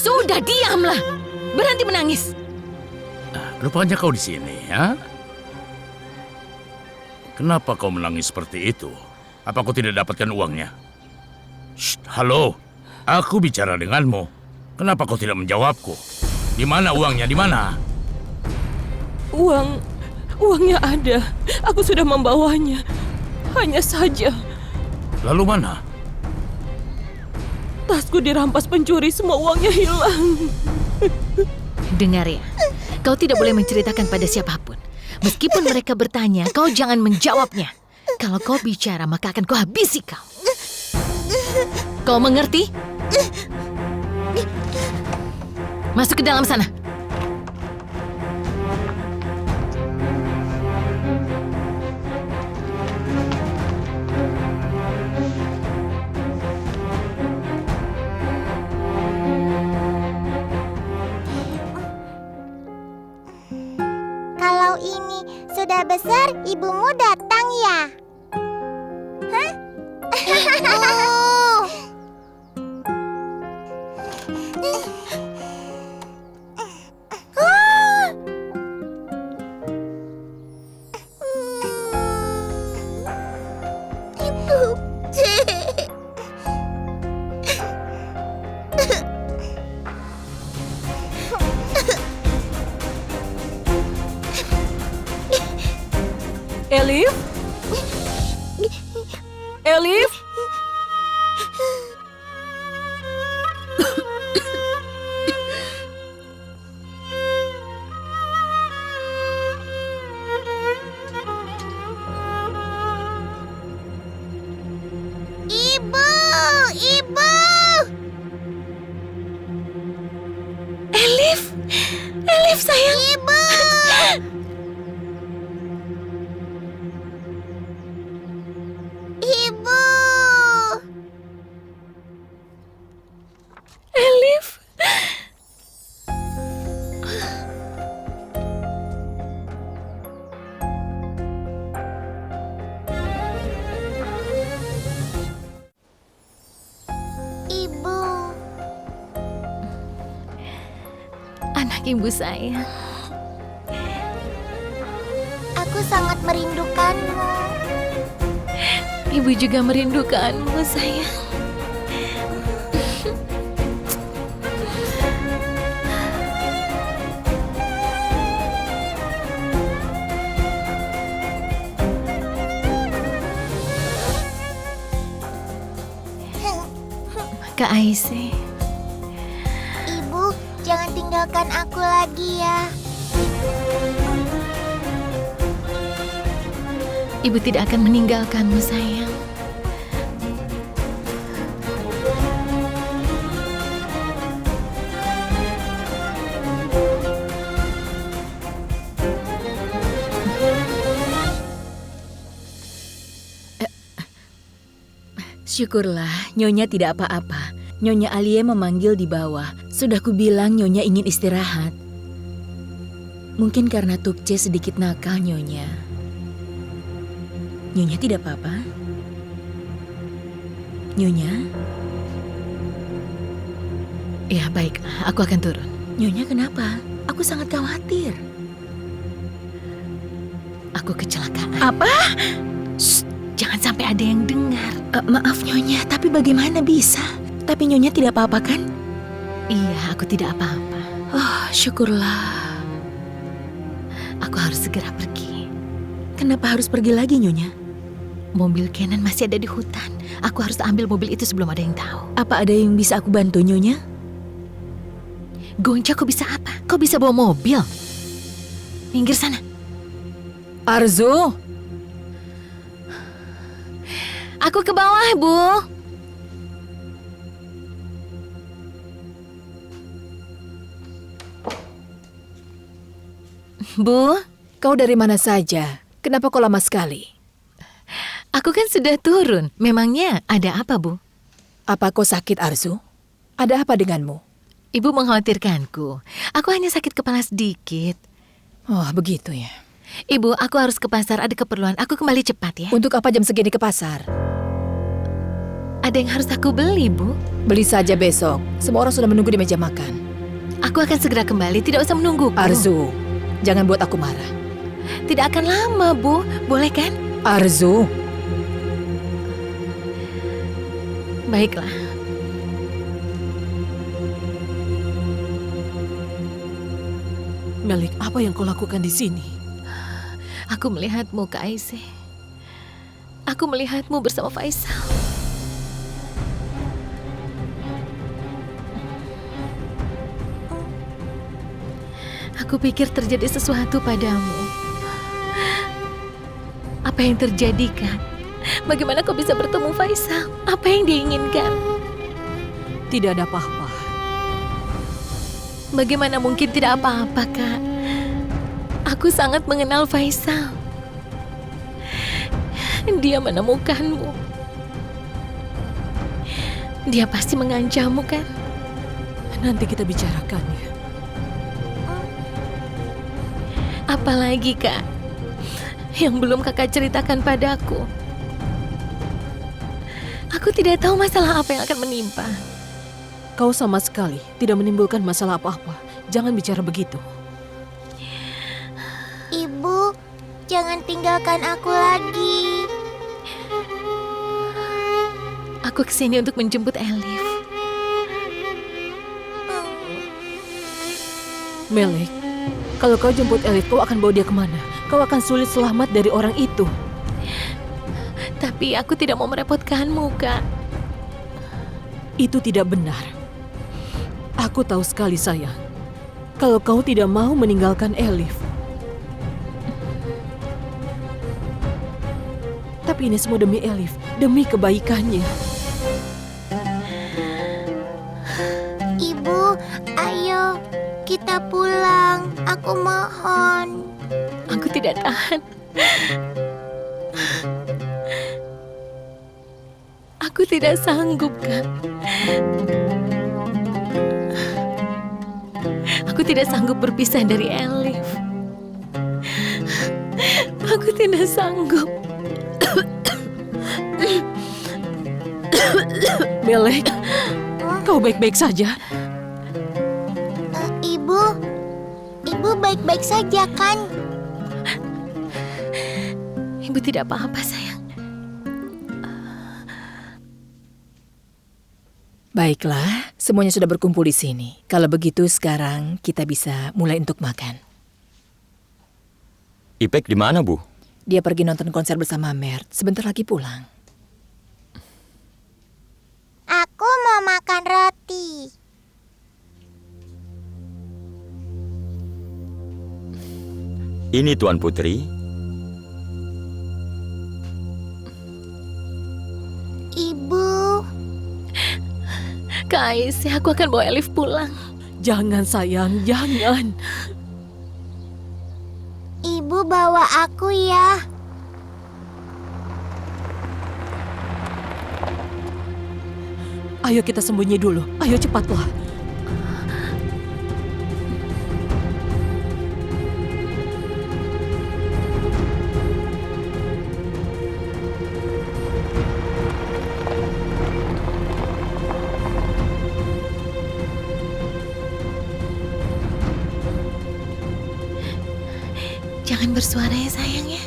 Sudah, diamlah. Berhenti menangis. Rupanya kau di sini, ya? Kenapa kau menangis seperti itu? Apa kau tidak dapatkan uangnya? Shh, halo, aku bicara denganmu. Kenapa kau tidak menjawabku? Di mana uangnya? Di mana? Uangnya ada. Aku sudah membawanya. Hanya saja. Lalu mana? Tasku dirampas pencuri, semua uangnya hilang. Dengar ya, kau tidak boleh menceritakan pada siapapun. Meskipun mereka bertanya, kau jangan menjawabnya. Kalau kau bicara, maka akan kau habisi kau. Kau mengerti? Masuk ke dalam sana. Kalau ini sudah besar, ibumu datang ya? Hah? Ibu! Elif? Elif? Ibu! Ibu! Elif! Elif sayang! Ibu! Ibu! Elif! Ibu! Anak ibu sayang. Aku sangat merindukanmu. Ibu juga merindukanmu sayang. Kak Aisyah. Ibu, jangan tinggalkan aku lagi ya. Ibu tidak akan meninggalkanmu sayang. Syukurlah, Nyonya tidak apa-apa. Nyonya Alie memanggil di bawah. Sudah kubilang Nyonya ingin istirahat. Mungkin karena Tukce sedikit nakal, Nyonya. Nyonya tidak apa-apa? Nyonya? Ya, baiklah. Aku akan turun. Nyonya kenapa? Aku sangat khawatir. Aku kecelakaan. Apa? Shh, jangan sampai ada yang dengar. Maaf Nyonya, tapi bagaimana bisa? Tapi Nyonya tidak apa-apa kan? Iya, aku tidak apa-apa. Oh, syukurlah. Aku harus segera pergi. Kenapa harus pergi lagi, Nyonya? Mobil Kenan masih ada di hutan. Aku harus ambil mobil itu sebelum ada yang tahu. Apa ada yang bisa aku bantu, Nyonya? Gonca, kau bisa apa? Kau bisa bawa mobil. Minggir sana. Arzu, Aku ke bawah, Bu. Bu, kau dari mana saja? Kenapa kau lama sekali? aku kan sudah turun. Memangnya ada apa, Bu? Apa kau sakit, Arzu? Ada apa denganmu? Ibu mengkhawatirkanku. Aku hanya sakit kepala sedikit. Oh, begitu ya. Ibu, aku harus ke pasar. Ada keperluan. Aku kembali cepat ya. Untuk apa jam segini ke pasar? Ada yang harus aku beli, Bu. Beli saja besok. Semua orang sudah menunggu di meja makan. Aku akan segera kembali. Tidak usah menunggu. Arzu, jangan buat aku marah. Tidak akan lama, Bu. Boleh kan? Arzu. Baiklah. Melik, apa yang kau lakukan di sini? Aku melihatmu, Kak Aisyah. Aku melihatmu bersama Faisal. Aku pikir terjadi sesuatu padamu. Apa yang terjadi, Kak? Bagaimana kau bisa bertemu Faisal? Apa yang dia inginkan? Tidak ada apa-apa. Bagaimana mungkin tidak apa-apa, Kak? Aku sangat mengenal Faisal. Dia menemukanmu. Dia pasti mengancammu, kan? Nanti kita bicarakan ya. Apalagi, Kak, yang belum Kakak ceritakan padaku. Aku tidak tahu masalah apa yang akan menimpa. Kau sama sekali tidak menimbulkan masalah apa-apa. Jangan bicara begitu. Ibu, jangan tinggalkan aku lagi. Aku kesini untuk menjemput Elif. Melik, kalau kau jemput Elif, kau akan bawa dia kemana? Kau akan sulit selamat dari orang itu. Tapi aku tidak mau merepotkanmu, Kak. Itu tidak benar. Aku tahu sekali, sayang. Kalau kau tidak mau meninggalkan Elif. Tapi ini semua demi Elif, demi kebaikannya. Ibu, ayo kita pulang. Aku mohon. Aku tidak tahan. Aku tidak sanggup, Kak. Aku tidak sanggup berpisah dari Elif. Aku tidak sanggup. Melek, kau baik-baik saja? Ibu baik-baik saja kan? Ibu tidak apa-apa, sayang. Baiklah, semuanya sudah berkumpul di sini. Kalau begitu sekarang kita bisa mulai untuk makan. Ipek di mana, Bu? Dia pergi nonton konser bersama Mert. Sebentar lagi pulang. Aku mau makan roti. Ini Tuan Putri. Ibu, Kak Aisyah, aku akan bawa Elif pulang. Jangan sayang, jangan. ibu bawa aku ya. Ayo kita sembunyi dulu. Ayo cepatlah. Jangan bersuara ya sayang ya.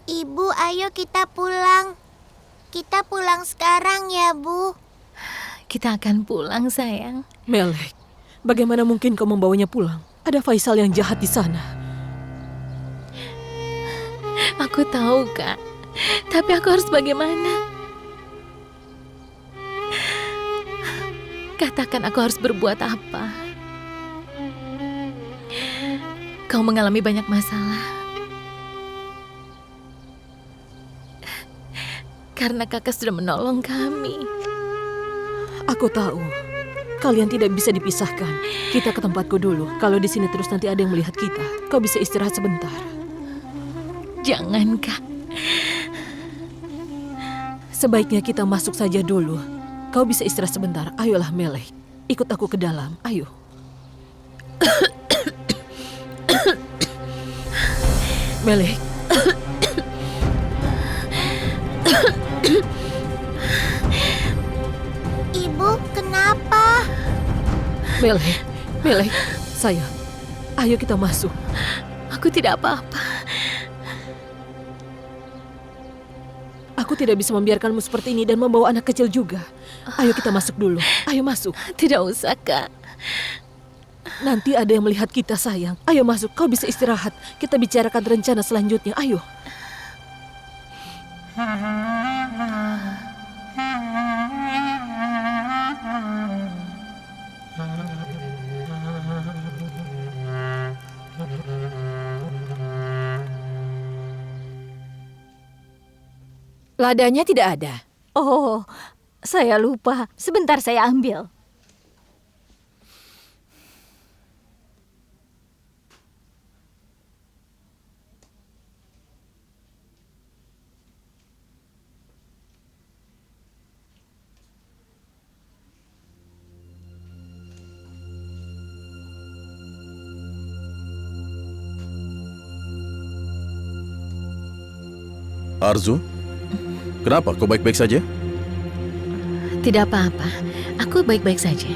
Ibu, ayo kita pulang. Kita pulang sekarang ya, Bu. Kita akan pulang sayang. Melek, bagaimana mungkin kau membawanya pulang? Ada Faisal yang jahat di sana. Aku tahu Kak, tapi aku harus bagaimana? Katakan aku harus berbuat apa? Kau mengalami banyak masalah. Karena kakak sudah menolong kami. Aku tahu, kalian tidak bisa dipisahkan. Kita ke tempatku dulu. Kalau di sini terus nanti ada yang melihat kita. Kau bisa istirahat sebentar. Jangan Kak. Sebaiknya kita masuk saja dulu. Kau bisa istirahat sebentar. Ayolah Melek, ikut aku ke dalam. Ayo. Melek. Ibu, kenapa? Melek, sayang. Ayo kita masuk. Aku tidak apa-apa. Aku tidak bisa membiarkanmu seperti ini dan membawa anak kecil juga. Ayo kita masuk dulu. Ayo masuk. Tidak usah Kak. Nanti ada yang melihat kita sayang. Ayo masuk, kau bisa istirahat. Kita bicarakan rencana selanjutnya. Ayo. Ladanya tidak ada. Oh, saya lupa. Sebentar saya ambil. Arzu, kenapa kau baik-baik saja? Tidak apa-apa. Aku baik-baik saja.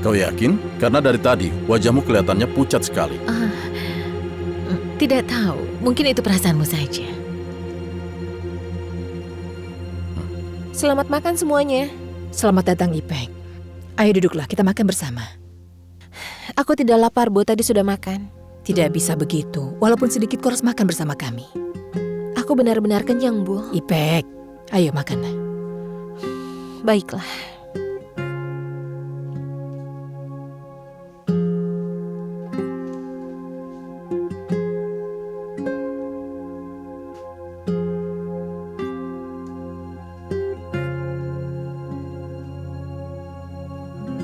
Kau yakin? Karena dari tadi wajahmu kelihatannya pucat sekali. Tidak tahu. Mungkin itu perasaanmu saja. Selamat makan semuanya. Selamat datang Ipek. Ayo duduklah, kita makan bersama. Aku tidak lapar, Bu. Tadi sudah makan. Tidak bisa begitu. Walaupun sedikit kau harus makan bersama kami. Aku benar-benar kenyang, Bu. Ipek, ayo makanlah. Baiklah.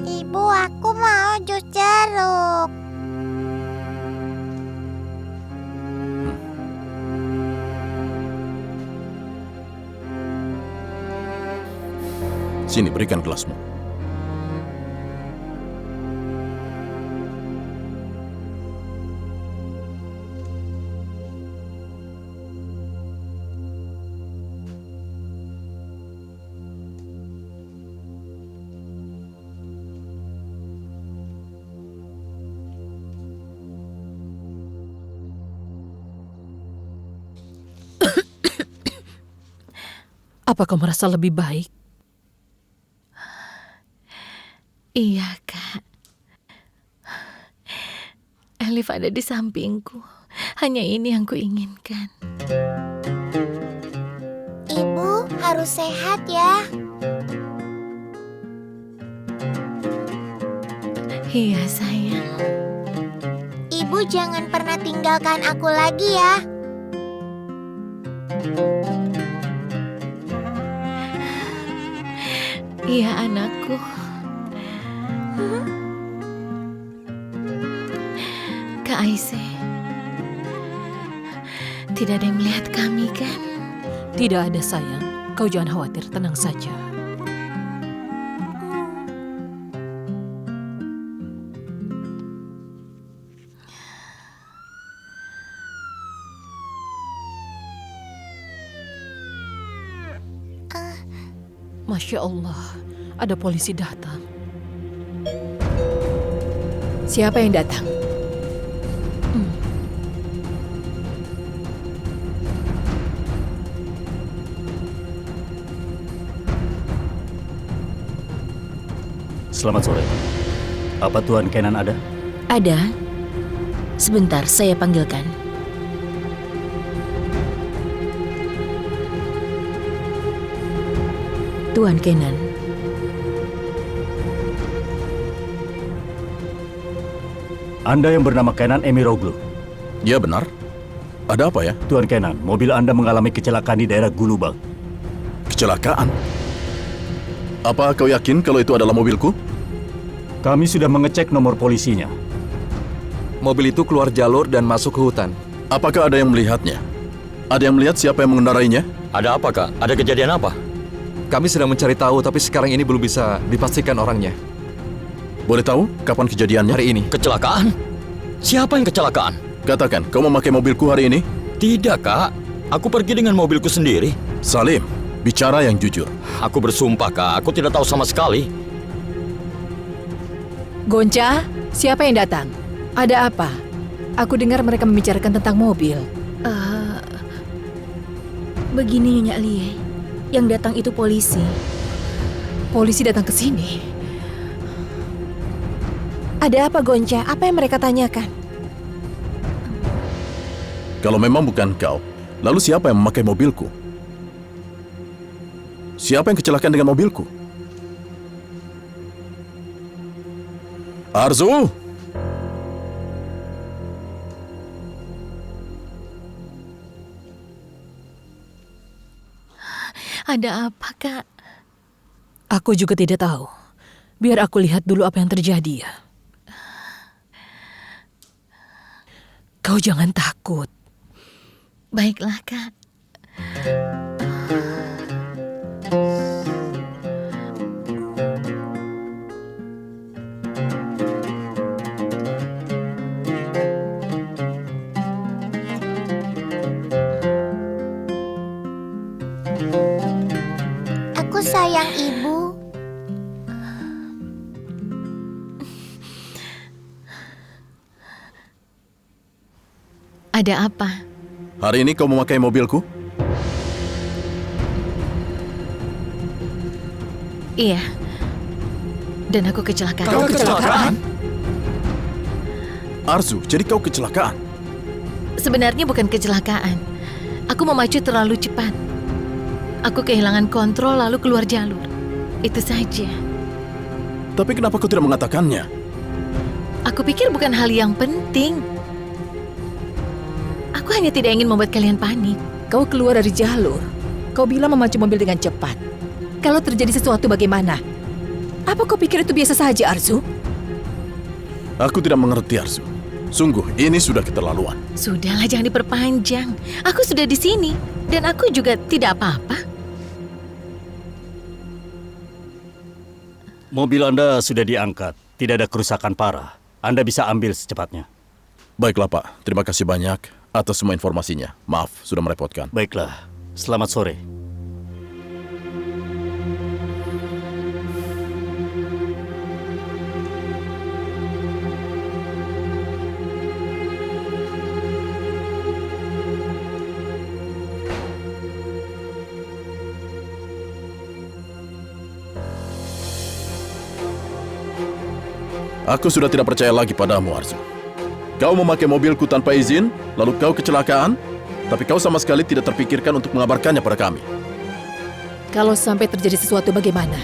Ibu, aku mau jus jeruk. Sini, berikan gelasmu. Apa kau merasa lebih baik? Iya, Kak. Elif ada di sampingku. Hanya ini yang kuinginkan. Ibu harus sehat ya. Iya, sayang. Ibu jangan pernah tinggalkan aku lagi ya. Iya, anakku. Kak Aisyah, tidak ada yang melihat kami kan? Tidak ada, sayang. Kau jangan khawatir, tenang saja. Masya Allah, ada polisi datang. Siapa yang datang? Selamat sore. Apa Tuan Kenan ada? Ada. Sebentar, saya panggilkan. Tuan Kenan. Anda yang bernama Kenan Emiroglu. Ya benar. Ada apa ya? Tuan Kenan, mobil Anda mengalami kecelakaan di daerah Gulubang. Kecelakaan? Apa kau yakin kalau itu adalah mobilku? Kami sudah mengecek nomor polisinya. Mobil itu keluar jalur dan masuk ke hutan. Apakah ada yang melihatnya? Ada yang melihat siapa yang mengendarainya? Ada apa, Kak? Ada kejadian apa? Kami sedang mencari tahu, tapi sekarang ini belum bisa dipastikan orangnya. Boleh tahu kapan kejadiannya? Hari ini. Kecelakaan? Siapa yang kecelakaan? Katakan, kau memakai mobilku hari ini? Tidak, Kak. Aku pergi dengan mobilku sendiri. Salim, bicara yang jujur. Aku bersumpah, Kak. Aku tidak tahu sama sekali. Gonca, siapa yang datang? Ada apa? Aku dengar mereka membicarakan tentang mobil. Begini Nyonya Alie, yang datang itu polisi. Polisi datang ke sini. Ada apa, Gonca? Apa yang mereka tanyakan? Kalau memang bukan kau, lalu siapa yang memakai mobilku? Siapa yang kecelakaan dengan mobilku? Arzu! Ada apa, Kak? Aku juga tidak tahu. Biar aku lihat dulu apa yang terjadi ya. Kau jangan takut. Baiklah, Kak. Aku sayang ibu. Ada apa? Hari ini kau memakai mobilku? Iya. Dan aku kecelakaan. Kau kecelakaan? Arzu, jadi kau kecelakaan? Sebenarnya bukan kecelakaan. Aku memacu terlalu cepat. Aku kehilangan kontrol lalu keluar jalur. Itu saja. Tapi kenapa kau tidak mengatakannya? Aku pikir bukan hal yang penting. Aku hanya tidak ingin membuat kalian panik. Kau keluar dari jalur. Kau bilang memacu mobil dengan cepat. Kalau terjadi sesuatu bagaimana? Apa kau pikir itu biasa saja, Arzu? Aku tidak mengerti, Arzu. Sungguh, ini sudah keterlaluan. Sudahlah, jangan diperpanjang. Aku sudah di sini. Dan aku juga tidak apa-apa. Mobil Anda sudah diangkat. Tidak ada kerusakan parah. Anda bisa ambil secepatnya. Baiklah, Pak. Terima kasih banyak atas semua informasinya. Maaf, sudah merepotkan. Baiklah. Selamat sore. Aku sudah tidak percaya lagi padamu, Arzu. Kau memakai mobilku tanpa izin, lalu kau kecelakaan, tapi kau sama sekali tidak terpikirkan untuk mengabarkannya pada kami. Kalau sampai terjadi sesuatu bagaimana?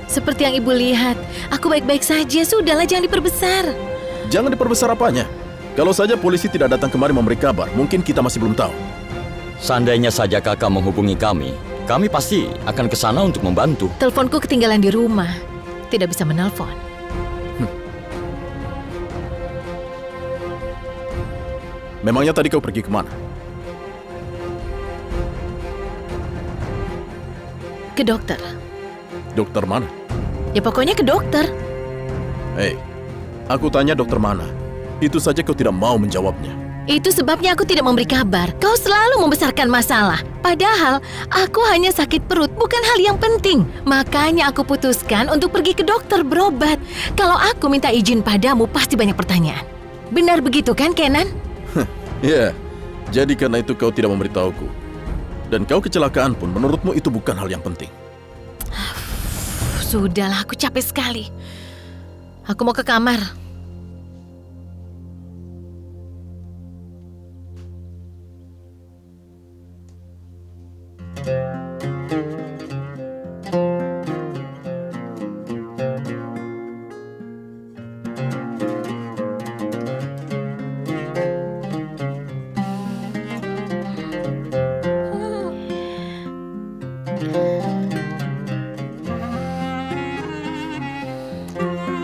Seperti yang ibu lihat, aku baik-baik saja. Sudahlah, jangan diperbesar. Jangan diperbesar apanya. Kalau saja polisi tidak datang kemari memberi kabar, mungkin kita masih belum tahu. Seandainya saja kakak menghubungi kami pasti akan ke sana untuk membantu. Teleponku ketinggalan di rumah. Tidak bisa menelpon. Memangnya tadi kau pergi kemana? Ke dokter. Dokter mana? Ya pokoknya ke dokter. Hei, aku tanya dokter mana. Itu saja kau tidak mau menjawabnya. Itu sebabnya aku tidak memberi kabar. Kau selalu membesarkan masalah. Padahal aku hanya sakit perut, bukan hal yang penting. Makanya aku putuskan untuk pergi ke dokter berobat. Kalau aku minta izin padamu, pasti banyak pertanyaan. Benar begitu kan, Kenan? Ya, jadi karena itu kau tidak memberitahuku. Dan kau kecelakaan pun menurutmu itu bukan hal yang penting. Sudahlah, aku capek sekali. Aku mau ke kamar.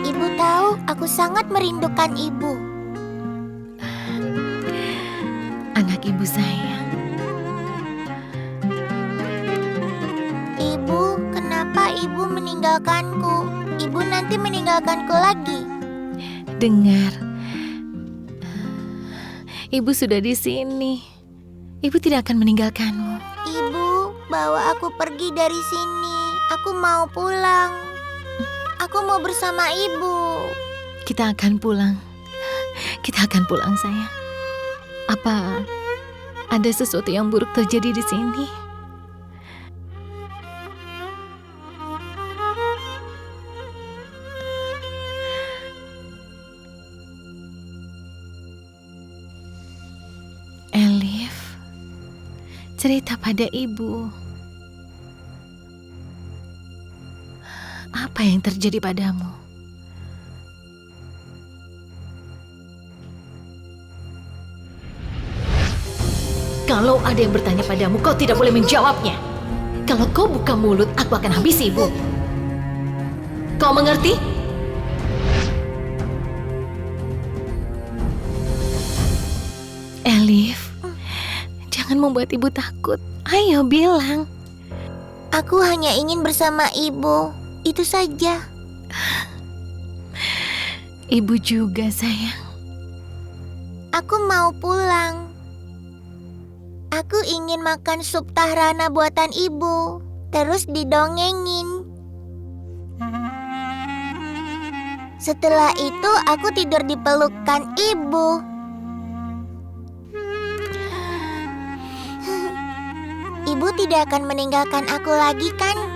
Ibu tahu, aku sangat merindukan ibu. Anak ibu sayang. Ibu, kenapa ibu meninggalkanku? Ibu nanti meninggalkanku lagi. Dengar. Ibu sudah di sini. Ibu tidak akan meninggalkanmu. Ibu, bawa aku pergi dari sini. Aku mau pulang. Aku mau bersama ibu. Kita akan pulang. Kita akan pulang, sayang. Apa ada sesuatu yang buruk terjadi di sini? Elif, cerita pada ibu. Apa yang terjadi padamu? Kalau ada yang bertanya padamu, kau tidak boleh menjawabnya. Kalau kau buka mulut, aku akan habisi ibu. Kau mengerti? Elif, jangan membuat ibu takut. Ayo bilang. Aku hanya ingin bersama ibu. Itu saja. Ibu juga, sayang. Aku mau pulang. Aku ingin makan sup tahrana buatan ibu. Terus didongengin. Setelah itu aku tidur di pelukan ibu. Ibu tidak akan meninggalkan aku lagi kan?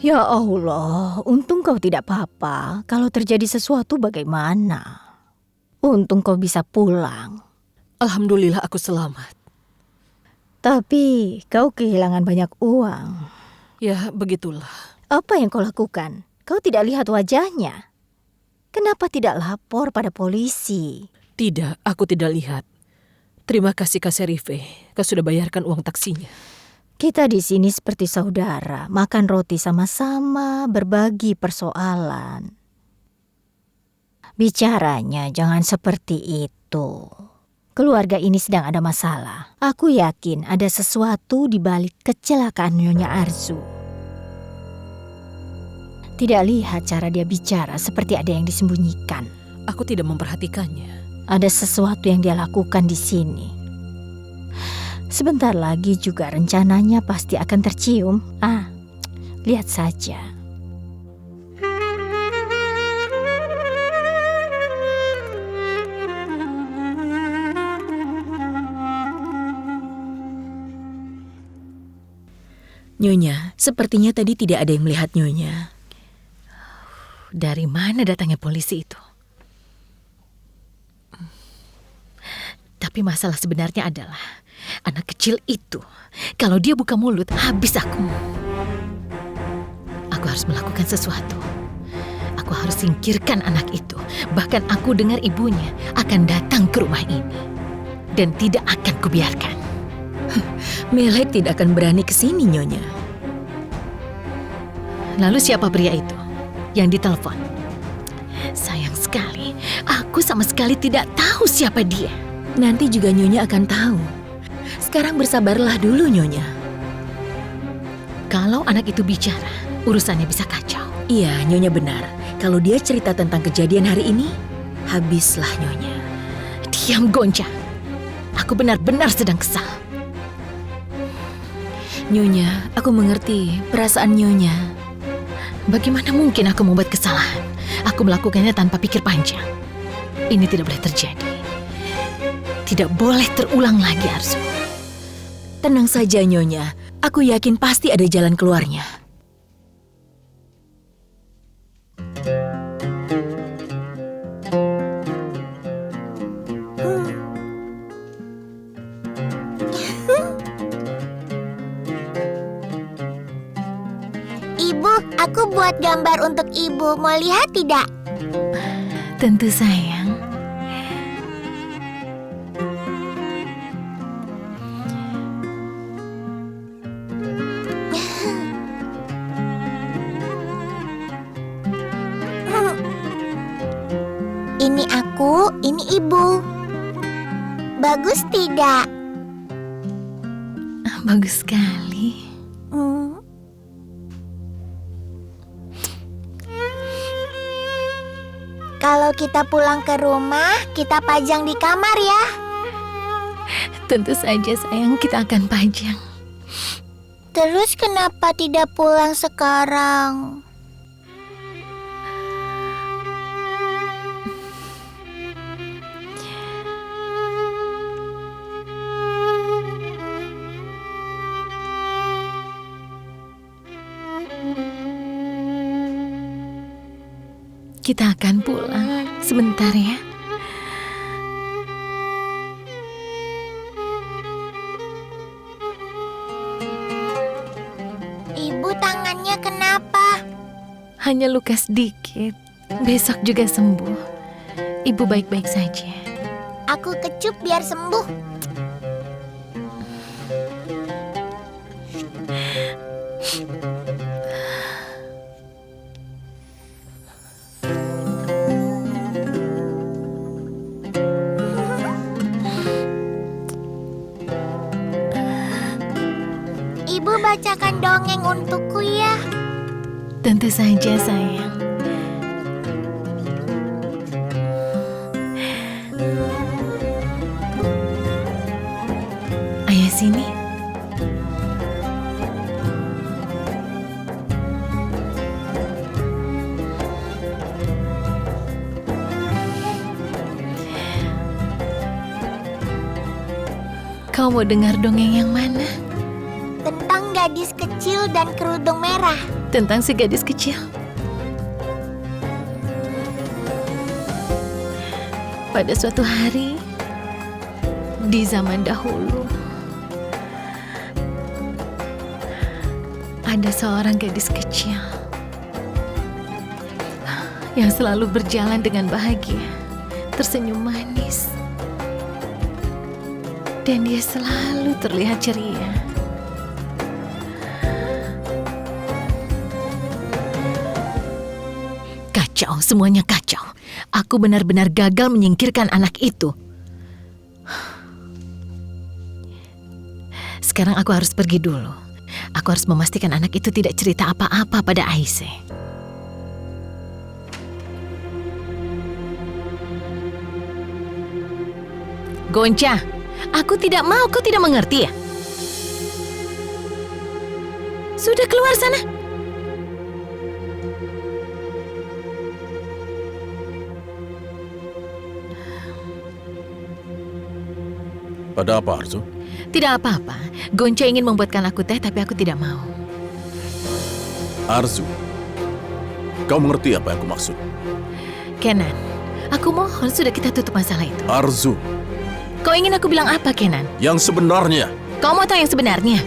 Ya Allah, untung kau tidak apa-apa. Kalau terjadi sesuatu bagaimana? Untung kau bisa pulang. Alhamdulillah aku selamat. Tapi kau kehilangan banyak uang. Ya, begitulah. Apa yang kau lakukan? Kau tidak lihat wajahnya. Kenapa tidak lapor pada polisi? Tidak, aku tidak lihat. Terima kasih Kak Serife. Kau sudah bayarkan uang taksinya. Kita di sini seperti saudara, makan roti sama-sama, berbagi persoalan. Bicaranya jangan seperti itu. Keluarga ini sedang ada masalah. Aku yakin ada sesuatu di balik kecelakaan Nyonya Arzu. Tidak lihat cara dia bicara seperti ada yang disembunyikan. Aku tidak memperhatikannya. Ada sesuatu yang dia lakukan di sini. Sebentar lagi juga rencananya pasti akan tercium. Lihat saja. Nyonya, sepertinya tadi tidak ada yang melihat Nyonya. Dari mana datangnya polisi itu? Tapi masalah sebenarnya adalah anak kecil itu. Kalau dia buka mulut, habis aku. Aku harus melakukan sesuatu. Aku harus singkirkan anak itu. Bahkan aku dengar ibunya akan datang ke rumah ini. Dan tidak akan kubiarkan. Melek tidak akan berani ke sini, Nyonya. Lalu siapa pria itu yang ditelepon? Sayang sekali, aku sama sekali tidak tahu siapa dia. Nanti juga Nyonya akan tahu. Sekarang bersabarlah dulu, Nyonya. Kalau anak itu bicara, urusannya bisa kacau. Iya, Nyonya benar. Kalau dia cerita tentang kejadian hari ini, habislah Nyonya. Diam, Gonca. Aku benar-benar sedang kesal. Nyonya, aku mengerti perasaan Nyonya. Bagaimana mungkin aku membuat kesalahan? Aku melakukannya tanpa pikir panjang. Ini tidak boleh terjadi. Tidak boleh terulang lagi, Arzu. Tenang saja, Nyonya. Aku yakin pasti ada jalan keluarnya. Ibu, aku buat gambar untuk ibu. Mau lihat tidak? Tentu, sayang. Ini aku, ini ibu. Bagus tidak? Bagus sekali. Kalau kita pulang ke rumah, kita pajang di kamar ya. Tentu saja, sayang, kita akan pajang. Terus kenapa tidak pulang sekarang? Kita akan pulang sebentar ya. Ibu, tangannya kenapa? Hanya luka sedikit. Besok juga sembuh. Ibu baik-baik saja. Aku kecup biar sembuh. Ibu bacakan dongeng untukku ya. Tentu saja, sayang. Ayah sini. Kau mau dengar dongeng yang mana? Tentang gadis kecil dan kerudung merah. Tentang si gadis kecil. Pada suatu hari, di zaman dahulu, ada seorang gadis kecil yang selalu berjalan dengan bahagia, tersenyum manis, dan dia selalu terlihat ceria. Kacau, semuanya kacau. Aku benar-benar gagal menyingkirkan anak itu. Sekarang aku harus pergi dulu. Aku harus memastikan anak itu tidak cerita apa-apa pada Aisyah. Gonca, aku tidak mau, kau tidak mengerti ya? Sudah keluar sana. Ada apa, Arzu? Tidak apa-apa. Gonca ingin membuatkan aku teh, tapi aku tidak mau. Arzu, kau mengerti apa yang aku maksud? Kenan, aku mohon sudah kita tutup masalah itu. Arzu, Kau ingin aku bilang apa, Kenan? yang sebenarnya. Kau mau tahu yang sebenarnya?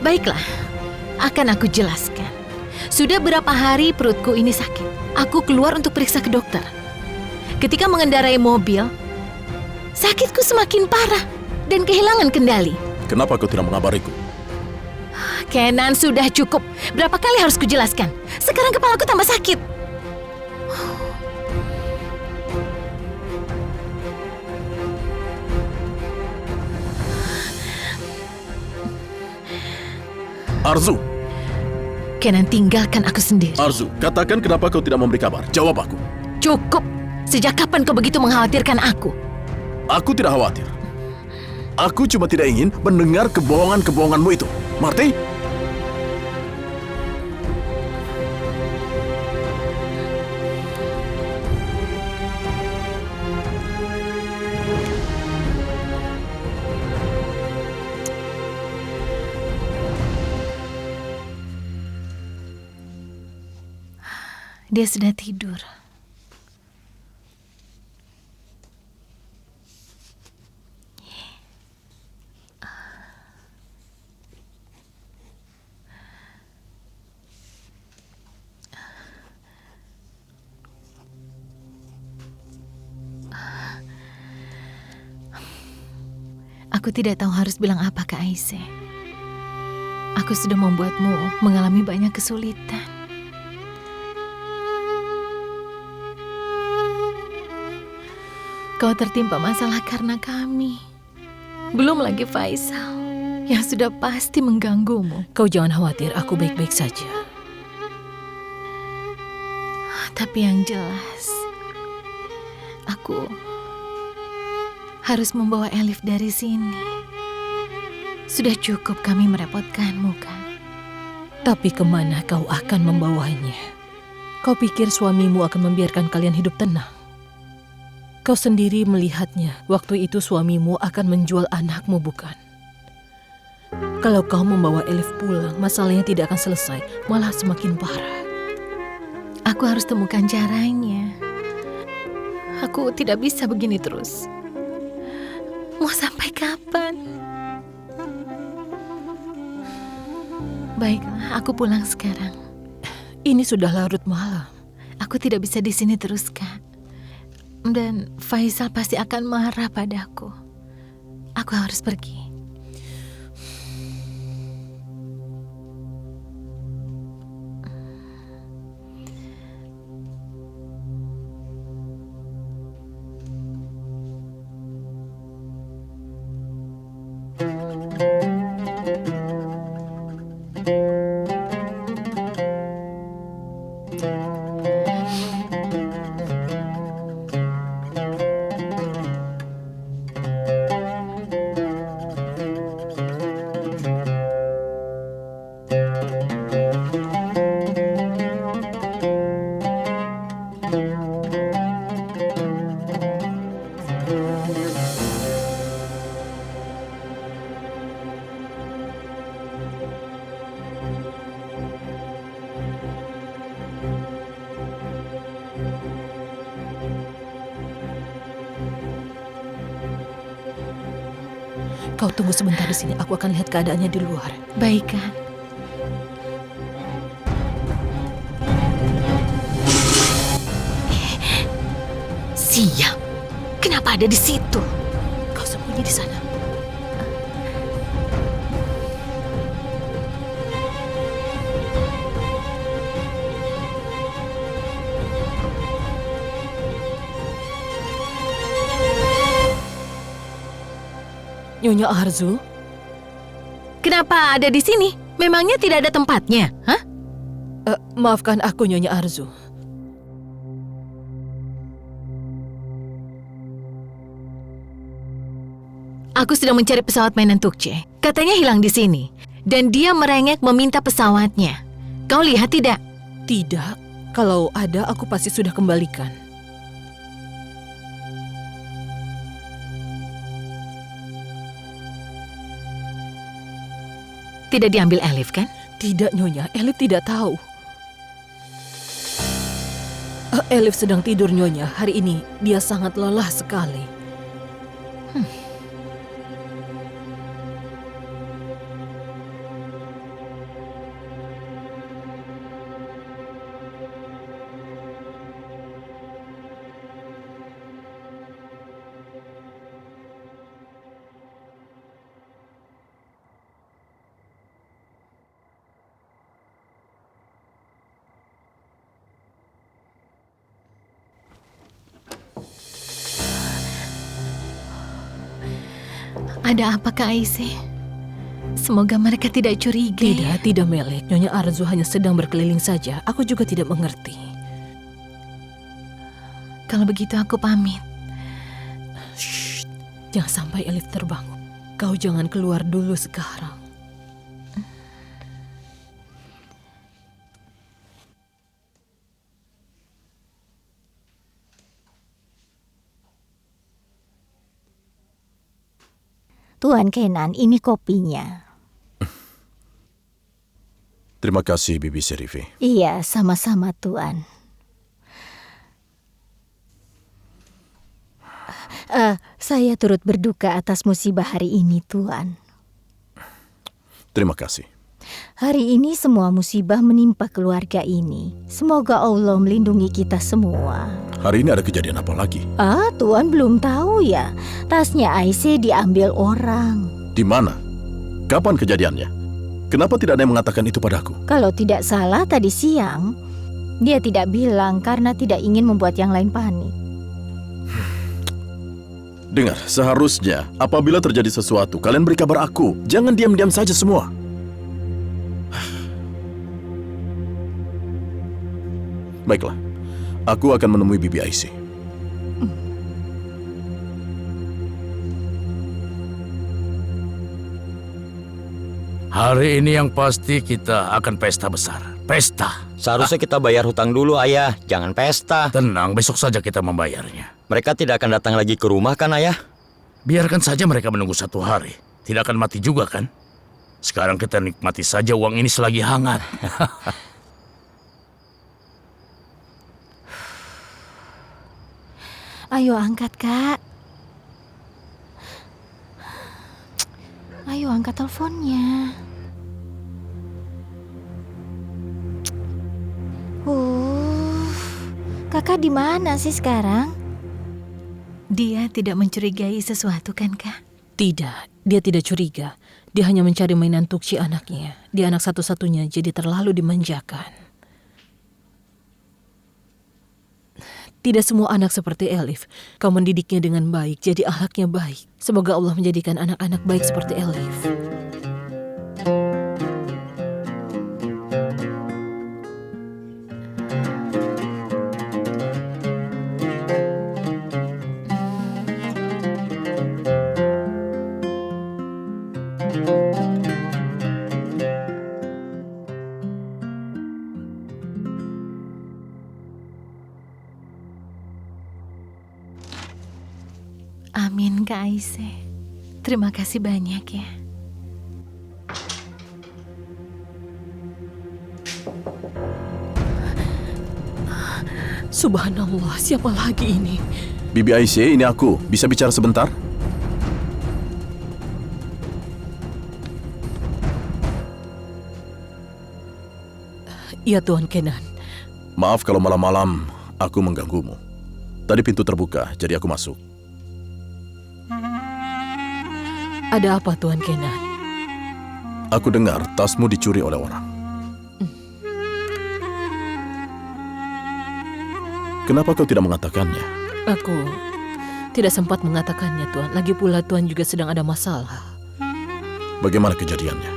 Baiklah, akan aku jelaskan. Sudah berapa hari perutku ini sakit. Aku keluar untuk periksa ke dokter. Ketika mengendarai mobil, sakitku semakin parah dan kehilangan kendali. Kenapa kau tidak mengabariku? Kenan, sudah cukup. Berapa kali harus kujelaskan? Sekarang kepalaku tambah sakit. Arzu, Kenan, tinggalkan aku sendiri. Arzu, katakan kenapa kau tidak memberi kabar. Jawab aku. Cukup. Sejak kapan kau begitu mengkhawatirkan aku? Aku tidak khawatir. Aku cuma tidak ingin mendengar kebohongan-kebohonganmu itu. Marty? Dia sudah tidur. Aku tidak tahu harus bilang apa ke Aisyah. Aku sudah membuatmu mengalami banyak kesulitan. Kau tertimpa masalah karena kami. Belum lagi Faisal yang sudah pasti mengganggumu. Kau jangan khawatir, aku baik-baik saja. Tapi yang jelas, aku harus membawa Elif dari sini. Sudah cukup kami merepotkanmu, kan? Tapi kemana kau akan membawanya? Kau pikir suamimu akan membiarkan kalian hidup tenang? Kau sendiri melihatnya, waktu itu suamimu akan menjual anakmu, bukan? Kalau kau membawa Elif pulang, masalahnya tidak akan selesai, malah semakin parah. Aku harus temukan caranya. Aku tidak bisa begini terus. Mau sampai kapan? Baiklah, aku pulang sekarang. Ini sudah larut malam. Aku tidak bisa di sini terus, Kak. Dan Faisal pasti akan marah padaku. Aku harus pergi. Kau tunggu sebentar di sini, aku akan lihat keadaannya di luar. Baik, Kak. Sial, kenapa ada di situ? Kau sembunyi di sana. Nyonya Arzu? Kenapa ada di sini? Memangnya tidak ada tempatnya, hah? Maafkan aku, Nyonya Arzu. Aku sedang mencari pesawat mainan Tukce. Katanya hilang di sini. Dan dia merengek meminta pesawatnya. Kau lihat tidak? Tidak. Kalau ada, aku pasti sudah kembalikan. Tidak diambil Elif kan? Tidak, Nyonya. Elif tidak tahu. Elif sedang tidur, Nyonya. Hari ini dia sangat lelah sekali. Ada apa, Kak Aisyah? Semoga mereka tidak curiga. Tidak, Melek. Nyonya Arzu hanya sedang berkeliling saja. Aku juga tidak mengerti. Kalau begitu aku pamit. Shh, jangan sampai Elif terbangun. Kau jangan keluar dulu sekarang. Tuan Kenan, ini kopinya. Terima kasih, Bibi Serifi. Iya, sama-sama, Tuan. Saya turut berduka atas musibah hari ini, Tuan. Terima kasih. Hari ini semua musibah menimpa keluarga ini. Semoga Allah melindungi kita semua. Hari ini ada kejadian apa lagi? Tuan belum tahu ya. Tasnya Aisyah diambil orang. Di mana? Kapan kejadiannya? Kenapa tidak ada yang mengatakan itu padaku? Kalau tidak salah tadi siang, dia tidak bilang karena tidak ingin membuat yang lain panik. Dengar, seharusnya apabila terjadi sesuatu, kalian beri kabar aku. Jangan diam-diam saja semua. Baiklah, aku akan menemui Bibi Aisyah. Hari ini yang pasti kita akan pesta besar. Pesta. Seharusnya kita bayar hutang dulu, Ayah. Jangan pesta. Tenang, besok saja kita membayarnya. Mereka tidak akan datang lagi ke rumah kan, Ayah? Biarkan saja mereka menunggu 1 hari. Tidak akan mati juga kan? Sekarang kita nikmati saja uang ini selagi hangat. Ayo angkat, Kak. Ayo angkat teleponnya. Kakak di mana sih sekarang? Dia tidak mencurigai sesuatu kan, Kak? Tidak, dia tidak curiga. Dia hanya mencari mainan Tukci anaknya. Dia anak satu-satunya, jadi terlalu dimanjakan. Tidak semua anak seperti Elif. Kau mendidiknya dengan baik, jadi akhlaknya baik. Semoga Allah menjadikan anak-anak baik seperti Elif. Amin, Kak Aisyah. Terima kasih banyak ya. Subhanallah, siapa lagi ini? Bibi Aisyah, ini aku. Bisa bicara sebentar? Iya, Tuan Kenan. Maaf kalau malam-malam aku mengganggumu. Tadi pintu terbuka, jadi aku masuk. Ada apa, Tuan Kenan? Aku dengar tasmu dicuri oleh orang. Kenapa kau tidak mengatakannya? Aku tidak sempat mengatakannya, Tuan. Lagi pula Tuan juga sedang ada masalah. Bagaimana kejadiannya?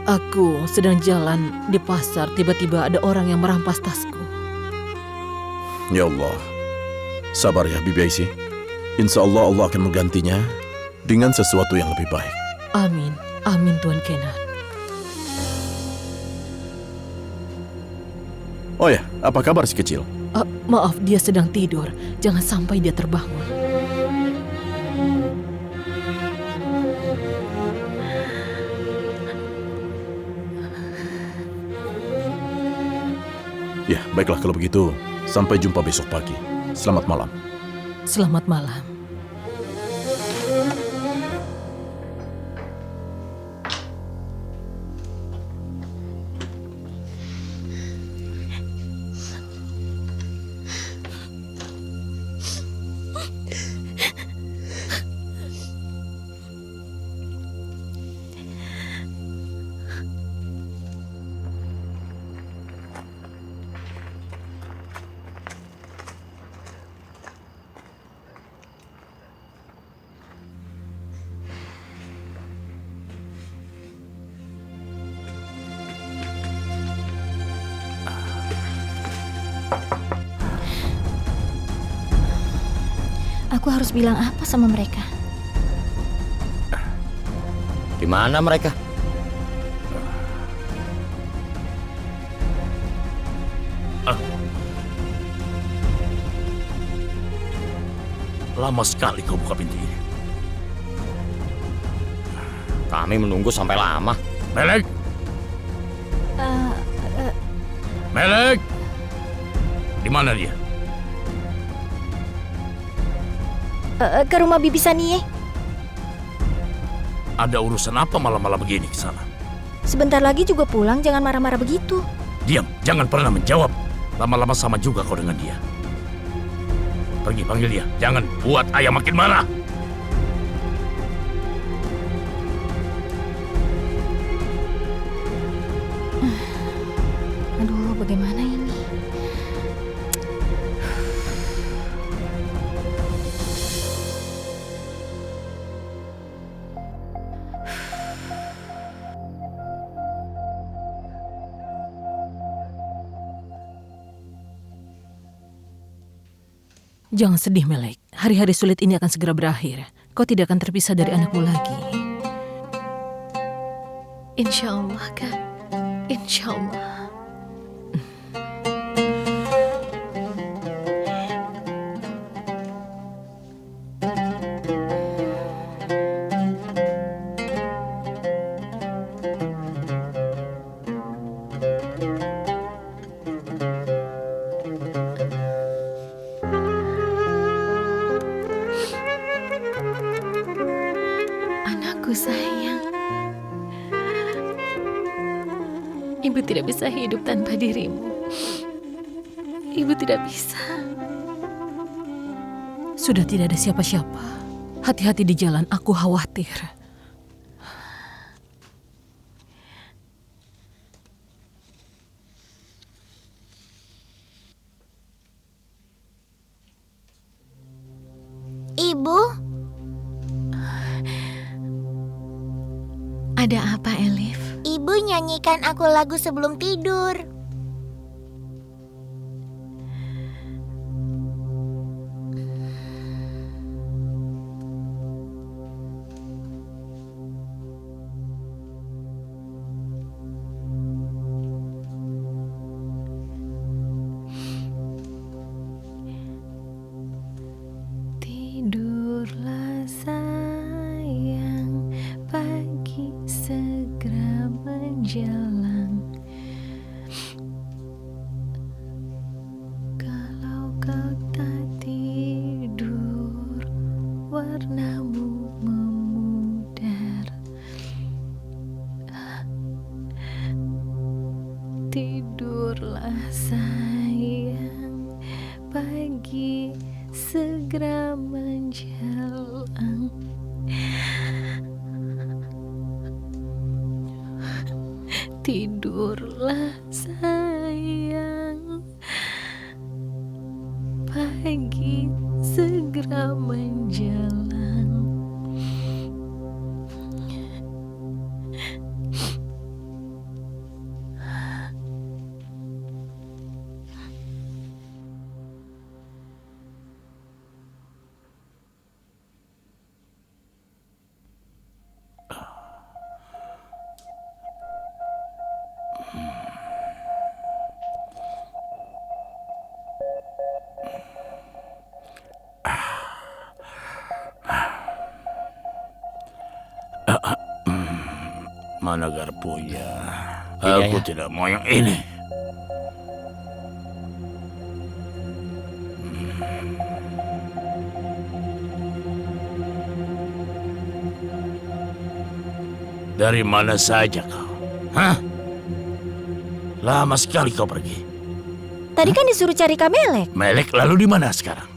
Aku sedang jalan di pasar, tiba-tiba ada orang yang merampas tasku. Ya Allah, sabar ya Bibi Aisyah. Insya Allah Allah akan menggantinya dengan sesuatu yang lebih baik. Amin, amin Tuan Kenan. Oh ya, apa kabar si kecil? Maaf, dia sedang tidur. Jangan sampai dia terbangun. Ya, baiklah kalau begitu. Sampai jumpa besok pagi. Selamat malam. Selamat malam. Aku harus bilang apa sama mereka? Di mana mereka? Lama sekali kau buka pintu ini. Kami menunggu sampai lama. Melek! Melek! Di mana dia? Ke rumah Bibi Sanie. Ada urusan apa malam-malam begini ke sana? Sebentar lagi juga pulang, jangan marah-marah begitu. Diam, jangan pernah menjawab. Lama-lama sama juga kau dengan dia. Pergi panggil dia, jangan buat ayah makin marah. Aduh, bagaimana ini? Jangan sedih, Melek. Hari-hari sulit ini akan segera berakhir. Kau tidak akan terpisah dari anakmu lagi. Insya Allah, Kak. Insya Allah. Anakku sayang. Ibu tidak bisa hidup tanpa dirimu. Ibu tidak bisa. Sudah tidak ada siapa-siapa. Hati-hati di jalan, aku khawatir. Ibu, Ada apa, Elif? ibu nyanyikan aku lagu sebelum tidur. Tidurlah sayang, pagi segera menjelang. Kalau kau tak tidur, warnamu memudar. Tidurlah sayang, pagi segera menjelang. Tidurlah sayang, pagi segera menjelang. Mana garpunya? Iya, Aku ya. tidak mau yang ini. Dari mana saja kau? Hah? Lama sekali kau pergi. Tadi kan disuruh cari Kak Melek. Melek lalu di mana sekarang?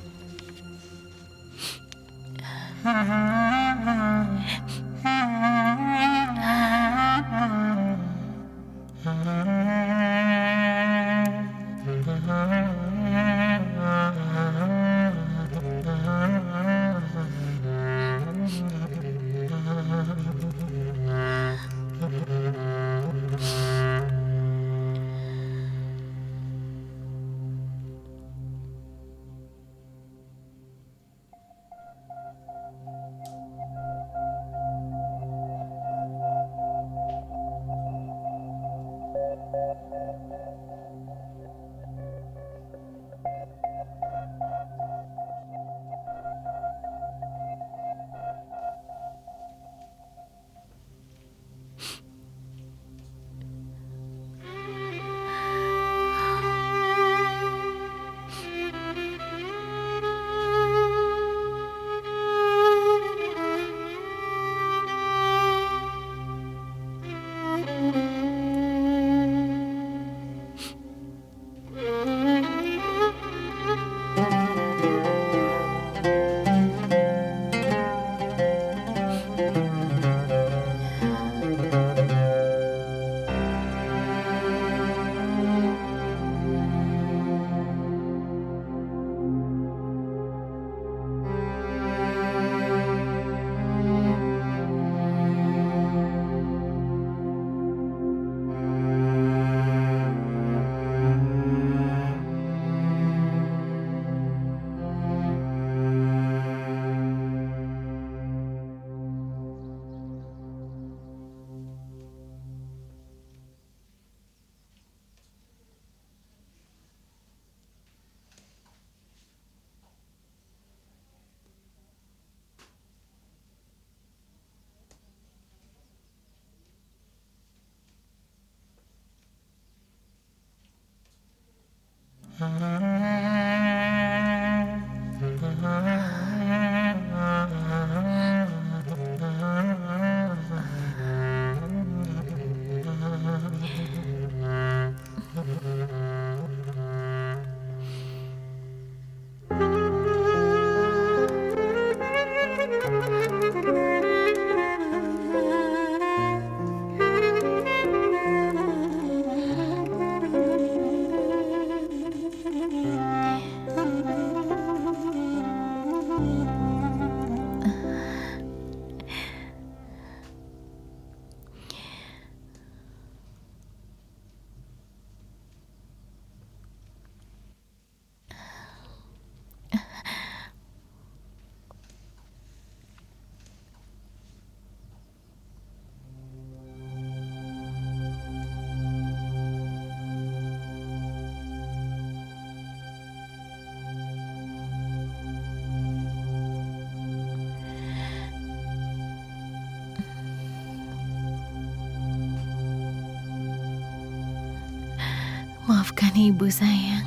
Maafkan Ibu, sayang.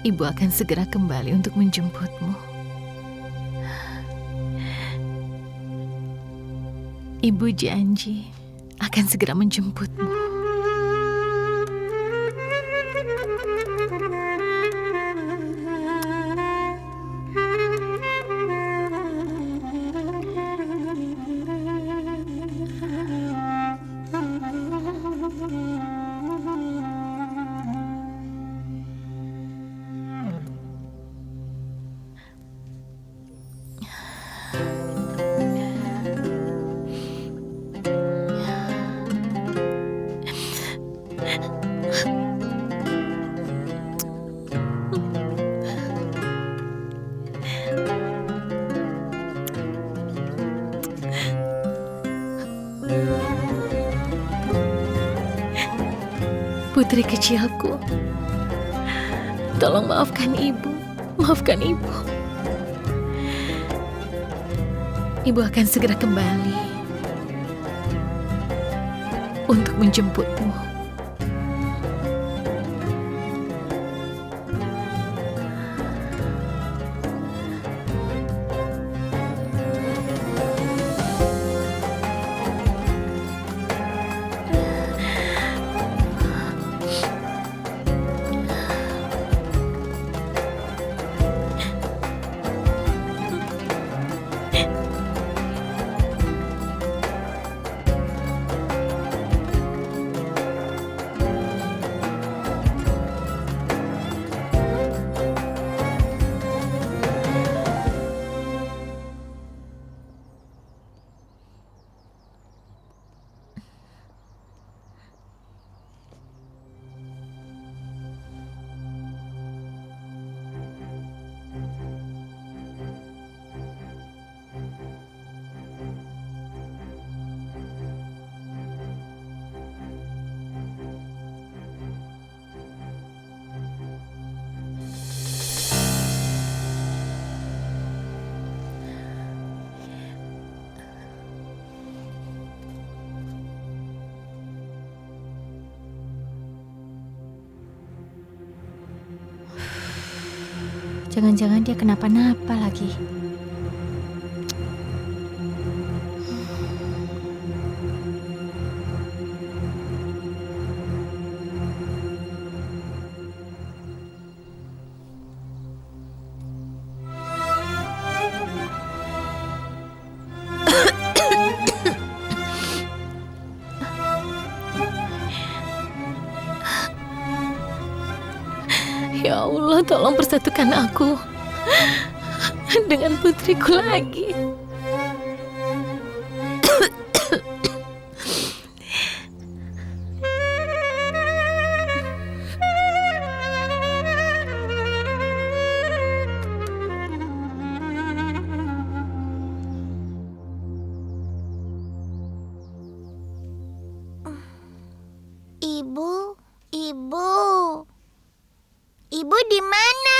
Ibu akan segera kembali untuk menjemputmu. Ibu janji akan segera menjemputmu. Putri kecilku, tolong maafkan Ibu. Maafkan Ibu. Ibu akan segera kembali untuk menjemputmu. Jangan-jangan dia kenapa-napa lagi. Ya Allah, tolong persatukan aku dengan putriku lagi. Ibu di mana?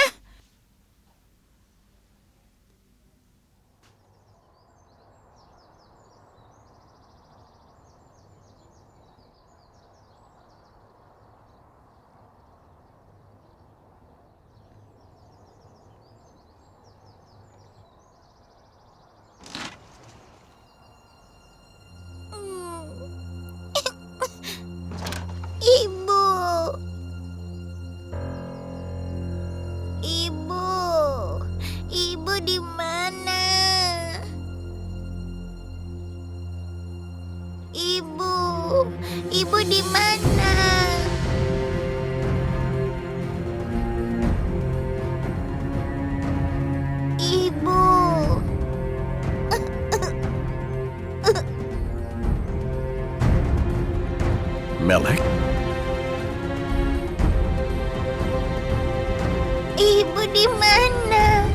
Ibu. Ibu di mana? Ibu di mana? Ibu. Melek? Ibu di mana?